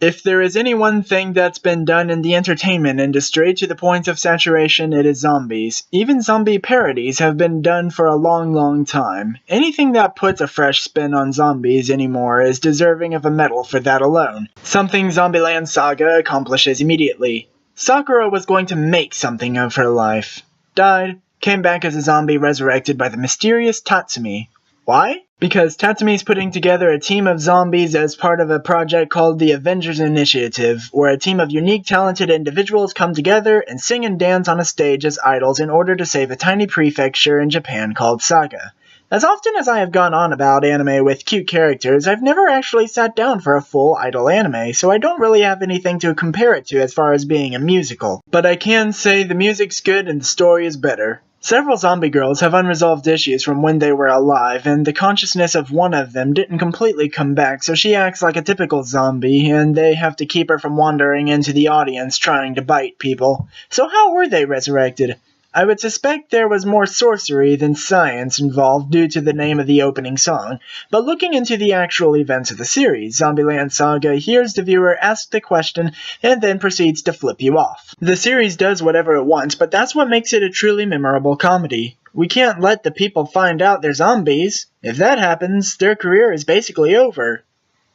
If there is any one thing that's been done in the entertainment industry to the point of saturation, it is zombies. Even zombie parodies have been done for a long time. Anything that puts a fresh spin on zombies anymore is deserving of a medal for that alone. Something Zombieland Saga accomplishes immediately. Sakura was going to make something of her life. Died, came back as a zombie resurrected by the mysterious Tatsumi. Why? Because Tatsumi's putting together a team of zombies as part of a project called the Avengers Initiative, where a team of unique, talented individuals come together and sing and dance on a stage as idols in order to save a tiny prefecture in Japan called Saga. As often as I have gone on about anime with cute characters, I've never actually sat down for a full idol anime, so I don't really have anything to compare it to as far as being a musical. But I can say the music's good and the story is better. Several zombie girls have unresolved issues from when they were alive, and the consciousness of one of them didn't completely come back, so she acts like a typical zombie, and they have to keep her from wandering into the audience trying to bite people. So how were they resurrected? I would suspect there was more sorcery than science involved due to the name of the opening song, but looking into the actual events of the series, Zombieland Saga hears the viewer ask the question and then proceeds to flip you off. The series does whatever it wants, but that's what makes it a truly memorable comedy. We can't let the people find out they're zombies. If that happens, their career is basically over.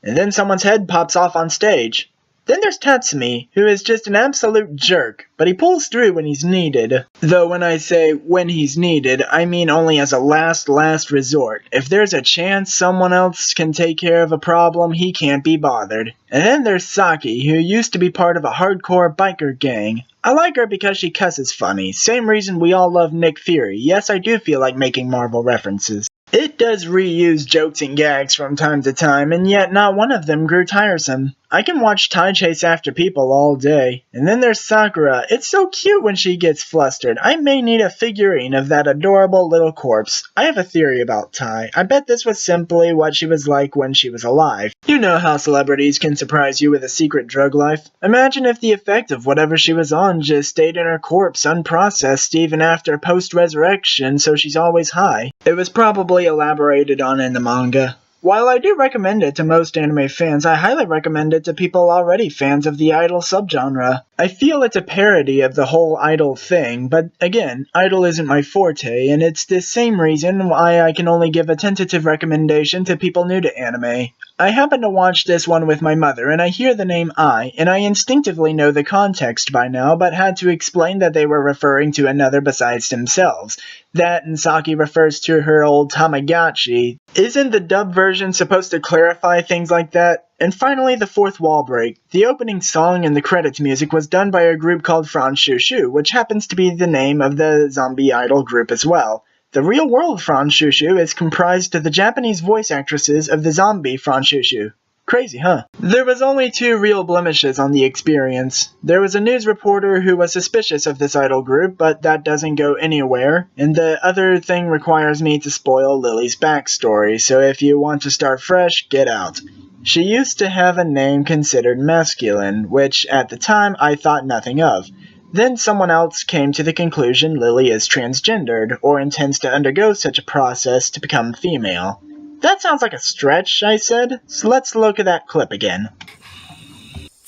And then someone's head pops off on stage. Then there's Tatsumi, who is just an absolute jerk, but he pulls through when he's needed. Though when I say when he's needed, I mean only as a last resort. If there's a chance someone else can take care of a problem, he can't be bothered. And then there's Saki, who used to be part of a hardcore biker gang. I like her because she cusses funny, same reason we all love Nick Fury. Yes, I do feel like making Marvel references. It does reuse jokes and gags from time to time, and yet not one of them grew tiresome. I can watch Tai chase after people all day. And then there's Sakura. It's so cute when she gets flustered. I may need a figurine of that adorable little corpse. I have a theory about Tai. I bet this was simply what she was like when she was alive. You know how celebrities can surprise you with a secret drug life? Imagine if the effect of whatever she was on just stayed in her corpse unprocessed even after post-resurrection, so she's always high. It was probably elaborated on in the manga. While I do recommend it to most anime fans, I highly recommend it to people already fans of the idol subgenre. I feel it's a parody of the whole idol thing, but again, idol isn't my forte, and it's the same reason why I can only give a tentative recommendation to people new to anime. I happen to watch this one with my mother, and I hear the name Ai, and I instinctively know the context by now, but had to explain that they were referring to another besides themselves. That and Saki refers to her old Tamagotchi. Isn't the dub version supposed to clarify things like that? And finally, the fourth wall break. The opening song and the credits music was done by a group called Franshushu, which happens to be the name of the zombie idol group as well. The real-world Franshushu is comprised of the Japanese voice actresses of the zombie Franshushu. Crazy, huh? There was only 2 real blemishes on the experience. There was a news reporter who was suspicious of this idol group, but that doesn't go anywhere. And the other thing requires me to spoil Lily's backstory, so if you want to start fresh, get out. She used to have a name considered masculine, which at the time I thought nothing of. Then someone else came to the conclusion Lily is transgendered, or intends to undergo such a process to become female. That sounds like a stretch, I said, so let's look at that clip again.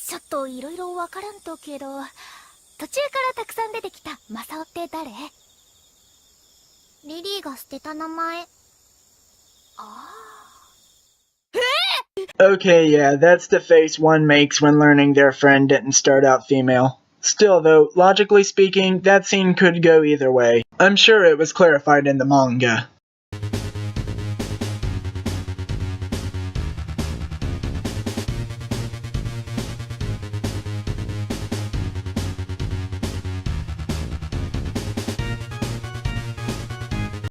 ちょっといろいろわからんとけど、途中からたくさん出てきたマサオって誰？リリーが捨てた名前。Okay, yeah, that's the face one makes when learning their friend didn't start out female. Still though, logically speaking, that scene could go either way. I'm sure it was clarified in the manga.